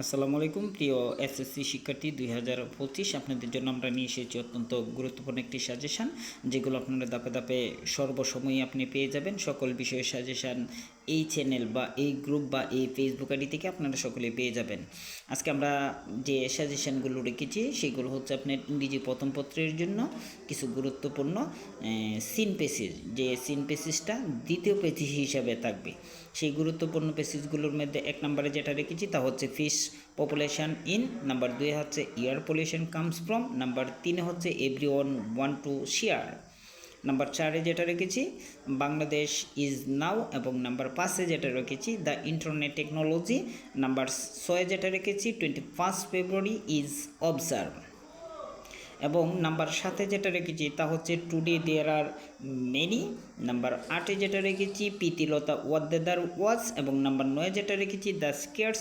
আসসালামু আলাইকুম প্রিয় এসএসসি শিক্ষার্থী 2025 আপনাদের জন্য আমরা নিয়ে এসেছি অত্যন্ত গুরুত্বপূর্ণ একটি সাজেশান, যেগুলো আপনারা ধাপে ধাপে সর্বসময়ই আপনি পেয়ে যাবেন। সকল বিষয়ের সাজেশান এই চ্যানেল বা এই গ্রুপ বা এই ফেসবুক আইডি থেকে আপনারা সকলে পেয়ে যাবেন। আজকে আমরা যে সাজেশানগুলো রেখেছি সেগুলো হচ্ছে আপনার ইংরেজি প্রথম পত্রের জন্য কিছু গুরুত্বপূর্ণ সিন পেসেজ, যে সিন পেসেজটা দ্বিতীয় পেসেজ হিসাবে থাকবে। সেই গুরুত্বপূর্ণ পেসেজগুলোর মধ্যে 1 নম্বরে যেটা রেখেছি তা হচ্ছে ফিশ পপুলেশন ইন, নাম্বার 2 হচ্ছে air pollution comes from, number 3 হচ্ছে everyone want to share, number 4-এ যেটা রেখেছি বাংলাদেশ ইজ নাও, এবং নাম্বার 5-এ যেটা রেখেছি দ্য ইন্টারনেট টেকনোলজি, নাম্বার 6-এ যেটা রেখেছি 21 ফেব্রুয়ারি ইজ অবজার্ভ, এবং নাম্বার 7-এ যেটা রেখেছি তা হচ্ছে today there are many, number 8-এ যেটা রেখেছি প্রীতিলতা ওয়াট দেদার ওয়াজ, এবং নাম্বার 9-এ যেটা রেখেছি দ্য স্কেয়ার্স